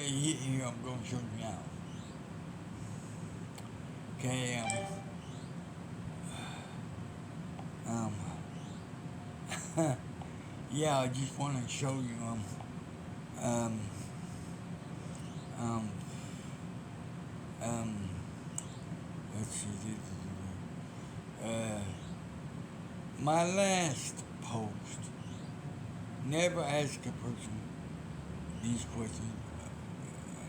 here I'm going to show you now. Okay, um, yeah, I just want to show you, um, um, um, let's see, my last post, never ask a person these questions,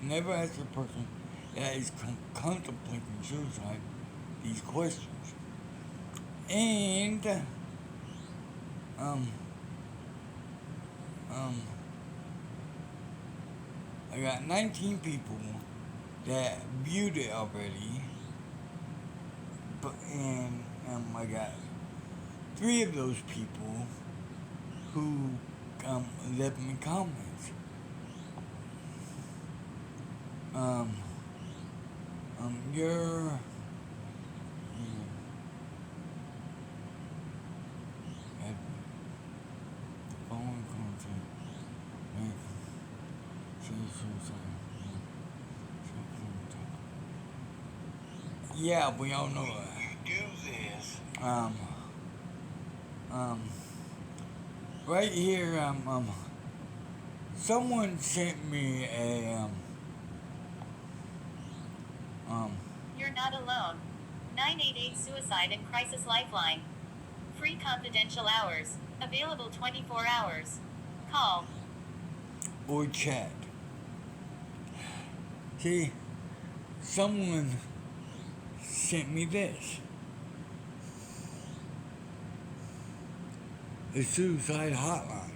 never ask a person that is contemplating suicide these questions. And, um, um, I got 19 people that viewed it already, and I got three of those people who left me comments. Um, your at the following content may say suicide. Yeah, we all know it. Do this. Um, right here, someone sent me a, um, You're not alone. 988 Suicide and Crisis Lifeline. Free confidential hours. Available 24 hours. Call. or chat. See, someone sent me this. The suicide hotline.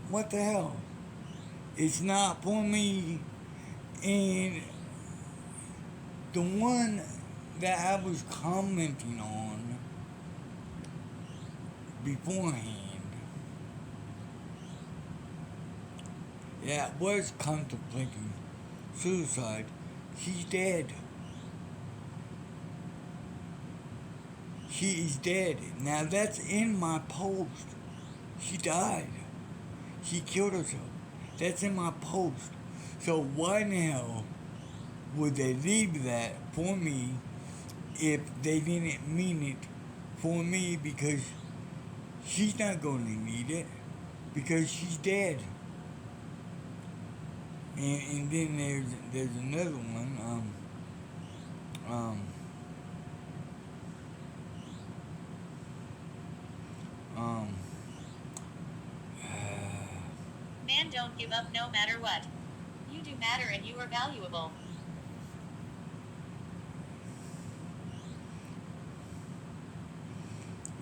What the hell? It's not for me. And the one that I was commenting on beforehand, that was contemplating suicide, she's dead. She is dead. Now that's in my post. She died. She killed herself. That's in my post. So why in the hell would they leave that for me if they didn't mean it for me? Because she's not going to need it because she's dead. And then there's another one. Um, um, Man, don't give up no matter what. You do matter and you are valuable.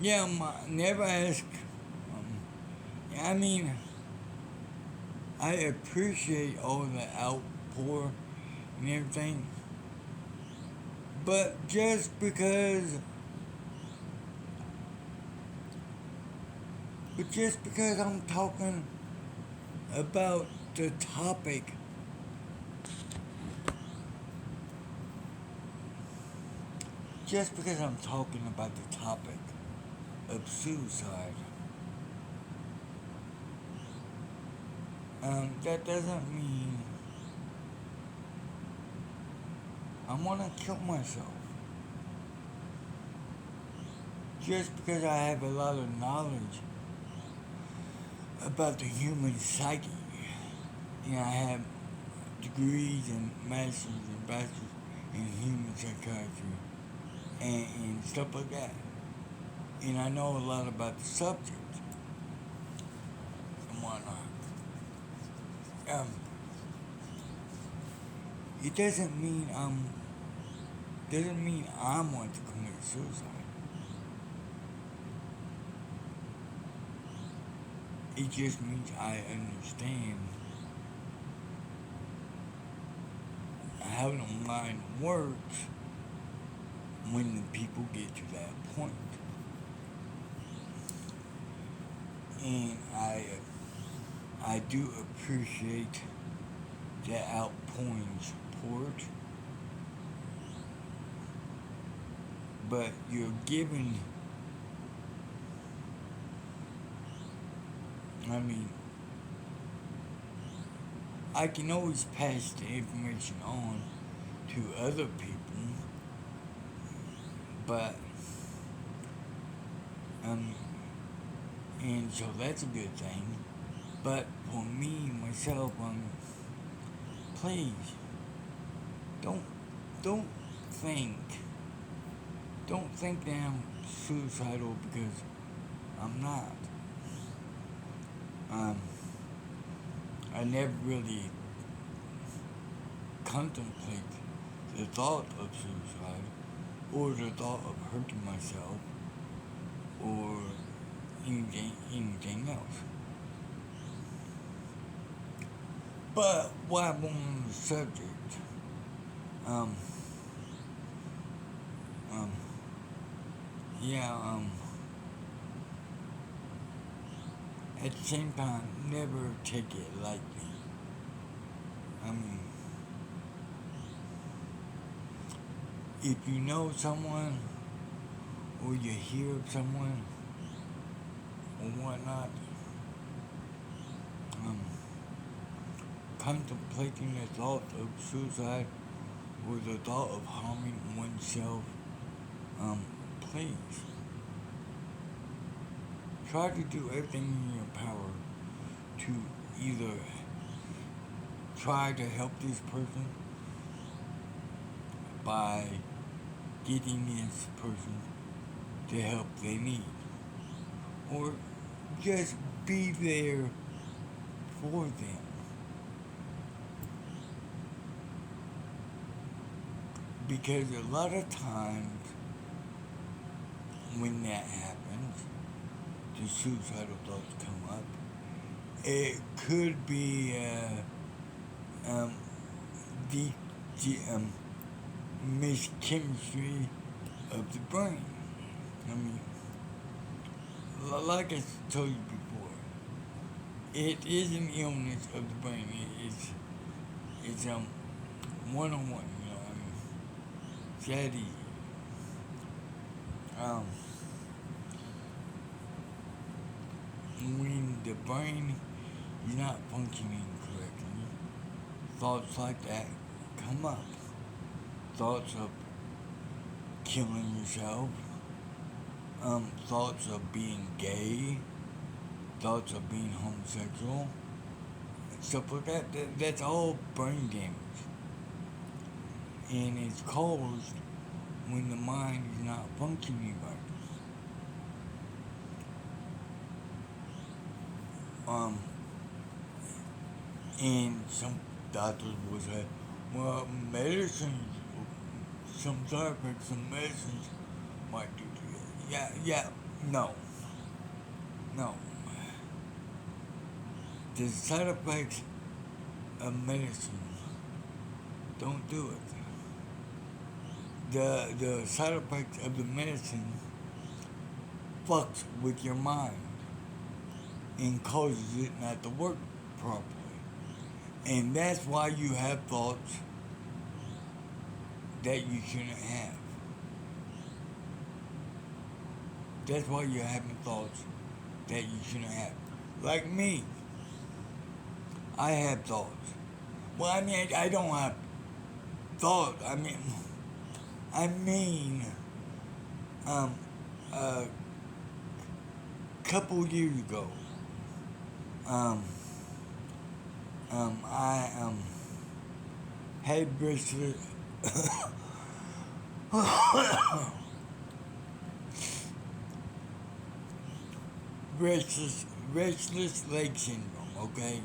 yeah, never ask. I mean, I appreciate all the outpour and everything, but just because I'm talking about the topic, just because I'm talking about the topic of suicide, that doesn't mean I want to kill myself. Just because I have a lot of knowledge about the human psyche, I have degrees and masters and bachelors in human psychiatry and stuff like that. And I know a lot about the subject and whatnot. Um, it doesn't mean I want to commit suicide. It just means I understand how the mind works when the people get to that point. And I do appreciate the outpouring support, but you're given, I mean, I can always pass the information on to other people, but um, and so that's a good thing. But for me myself, please don't don't think don't think that I'm suicidal because I'm not. Um, I never really contemplate the thought of suicide or the thought of hurting myself or anything else. But while I'm on the subject, um, um, yeah, at the same time, never take it lightly. I mean, if you know someone or you hear of someone or whatnot, um, contemplating the thought of suicide or the thought of harming oneself, um, please try to do everything in your power to either try to help this person by getting this person the help they need, or just be there for them. Because a lot of times when that happens, the suicidal thoughts come up. It could be the, the mischemistry of the brain. I mean, like I told you before, it is an illness of the brain. It's one on one. You know, I mean, it's that easy. Um, when the brain is not functioning correctly, thoughts like that come up. Thoughts of killing yourself, thoughts of being gay, thoughts of being homosexual, stuff like that's all brain damage. And it's caused when the mind is not functioning right. Um, and some doctors will say, well, medicine, some side effects, some medicines might do to you. Yeah, no, no. The side effects of medicine don't do it. The side effects of the medicine fucks with your mind and causes it not to work properly. And that's why you have thoughts that you shouldn't have. That's why you're having thoughts that you shouldn't have. Like me, I have thoughts. Well, I mean, I don't have thoughts. I mean, um, a couple years ago, um, I had restless leg syndrome. Okay,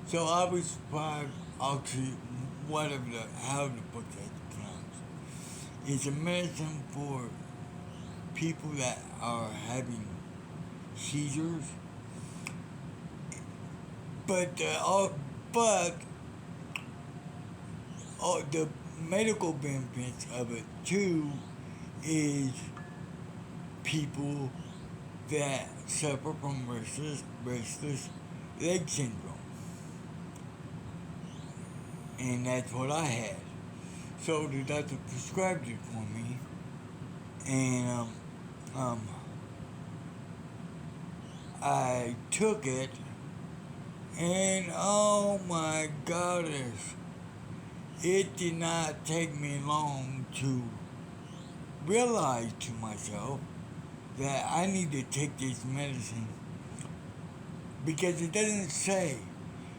so I was prescribed oxy, whatever how the fuck that's pronounced. It's a medicine for people that are having seizures, but but the medical benefits of it too is people that suffer from restless leg syndrome, and that's what I had. So the doctor prescribed it for me, and I took it, And oh my goddess, it did not take me long to realize to myself that I need to take this medicine because it doesn't say,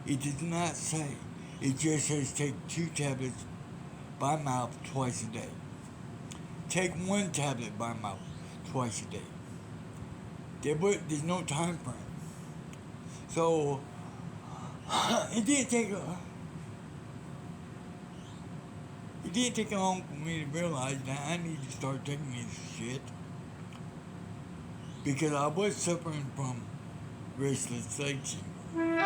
it does not say, it just says take 2 tablets by mouth twice a day. Take 1 tablet by mouth twice a day. There's no time frame. So it didn't take long for me to realize that I need to start taking this shit because I was suffering from restless leg syndrome.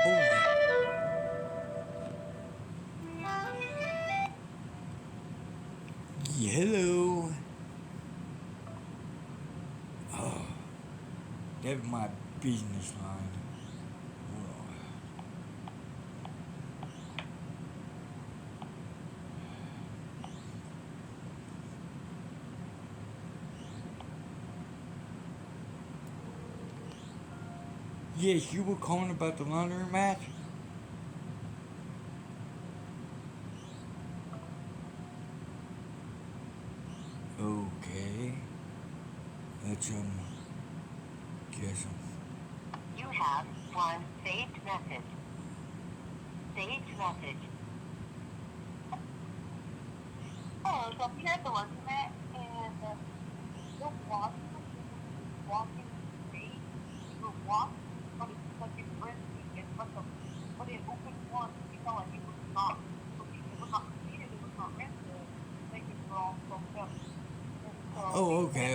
Hold on. Yeah, hello. Oh, that's my business line. Hold on. Yes, you were calling about the laundromat? Okay. Let's guess You have one saved message. Saved message. Oh, so I'm here at the laundromat and the walking straight, the walk, but it's like it's risky, but it opened once, you felt like it was not, it was not completed, it was not rented, like it was all fucked up. And so, Oh, okay.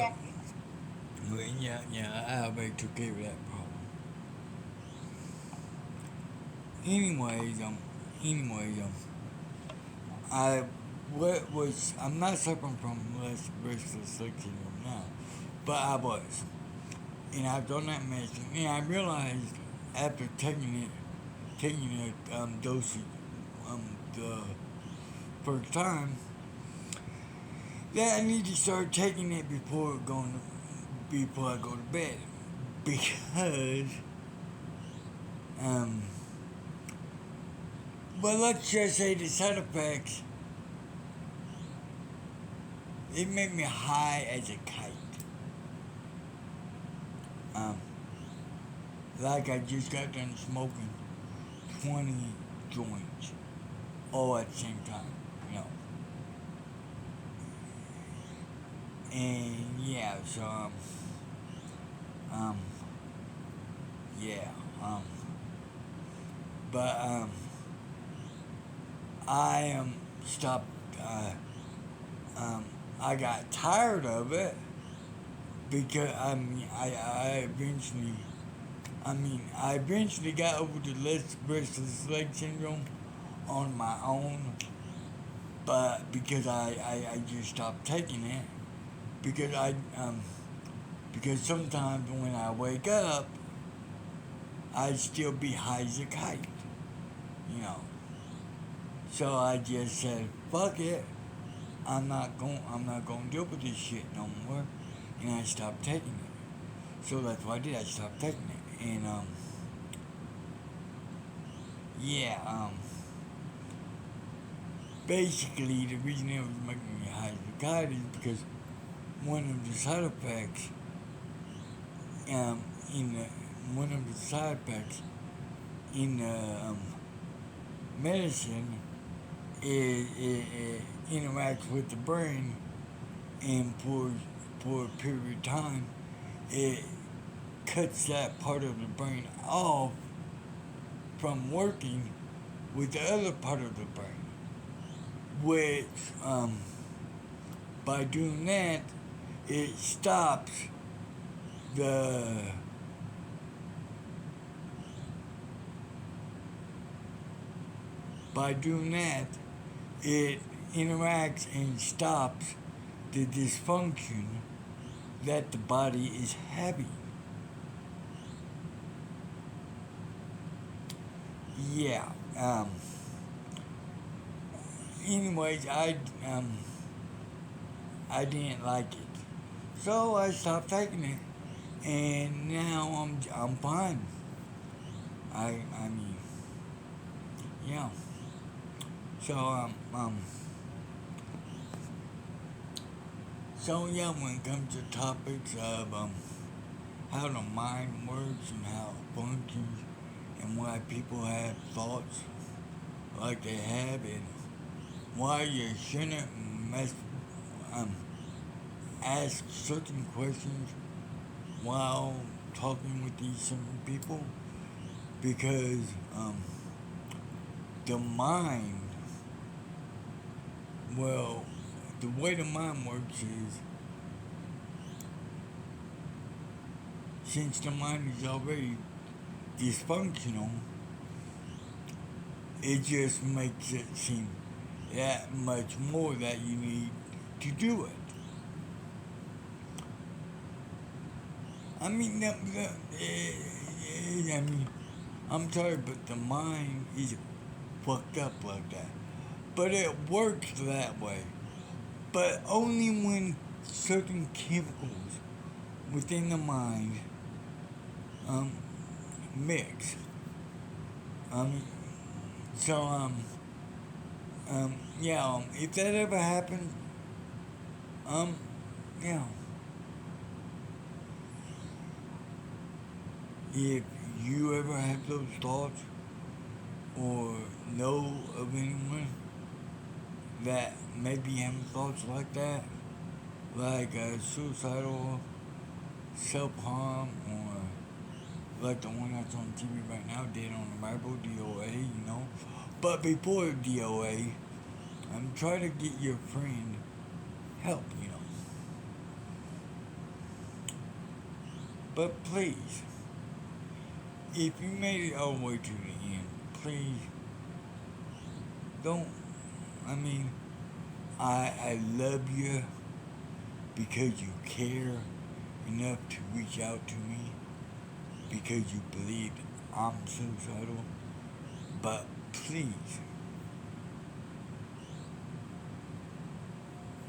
Well, yeah, I already took care of that problem. Anyways, I what was I'm not suffering from less restless leg syndrome now, but I was, and I've done that medicine, and I realized after taking it dosage the first time that I need to start taking it before I go to bed because um. But let's just say the side effects, it made me high as a kite. Um, like I just got done smoking 20 joints all at the same time, you know. And yeah, so, um, yeah, but, I, stopped, um, I got tired of it because I eventually got over the restless leg syndrome on my own, but because I just stopped taking it because because sometimes when I wake up, I'd still be high as a kite, you know. So I just said, fuck it, I'm not gonna deal with this shit no more, and I stopped taking it. So that's what I did. I stopped taking it, and yeah, basically the reason it was making me high as a kite is because one of the side effects, um, in the one of the side effects in the medicine it interacts with the brain, and for a period of time, it cuts that part of the brain off from working with the other part of the brain, which by doing that, it stops the by doing that, it interacts and stops the dysfunction that the body is having. Yeah. Anyways, I didn't like it, so I stopped taking it, and now I'm fine. I mean, yeah. So so yeah, when it comes to topics of how the mind works and how it functions and why people have thoughts like they have and why you shouldn't mess um ask certain questions while talking with these certain people because the mind, well, the way the mind works is since the mind is already dysfunctional, it just makes it seem that much more that you need to do it. I mean, I mean, I'm sorry, but the mind is fucked up like that. But it works that way. But only when certain chemicals within the mind um, mix. Um, so yeah, if that ever happens, um, yeah, if you ever have those thoughts or know of anyone that may be having thoughts like that, like suicidal, self harm, or like the one that's on TV right now, Dead on Arrival, DOA, you know. But before DOA, I'm trying to get your friend help, you know. But please, if you made it all the way to the end, please don't. I mean, I love you because you care enough to reach out to me because you believe I'm suicidal. But please,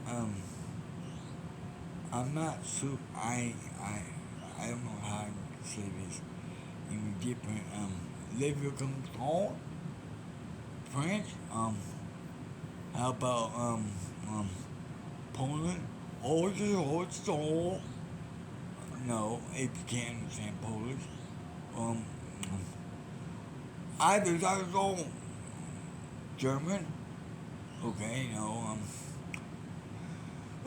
um, I'm not so. I don't know how I say this in different level control French. How about um Poland? Oh, no, if you can't understand Polish. Um, either that's all German. Okay, no.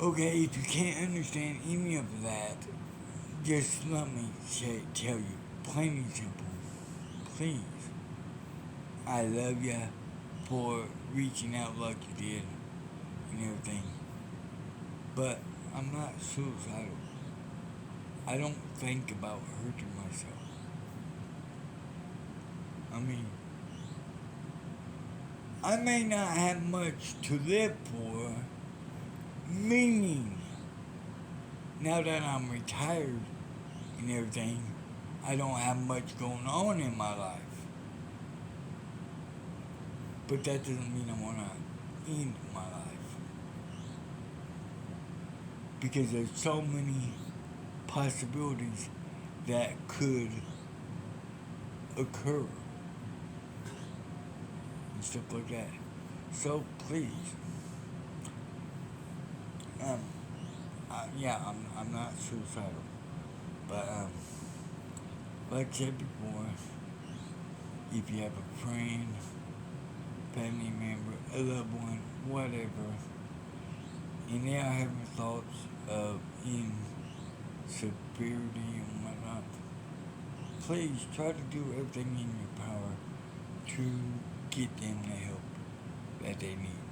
Okay, if you can't understand any of that, just let me tell you, plain and simple. Please, I love you for reaching out like you did and everything. But I'm not suicidal. I don't think about hurting myself. I mean, I may not have much to live for, meaning now that I'm retired and everything, I don't have much going on in my life. But that doesn't mean I want to end my life. Because there's so many possibilities that could occur and stuff like that. So please, um, yeah, I'm not suicidal. But like I said before, if you have a friend, family member, a loved one, whatever, and they are having thoughts of insecurity and whatnot, please try to do everything in your power to get them the help that they need.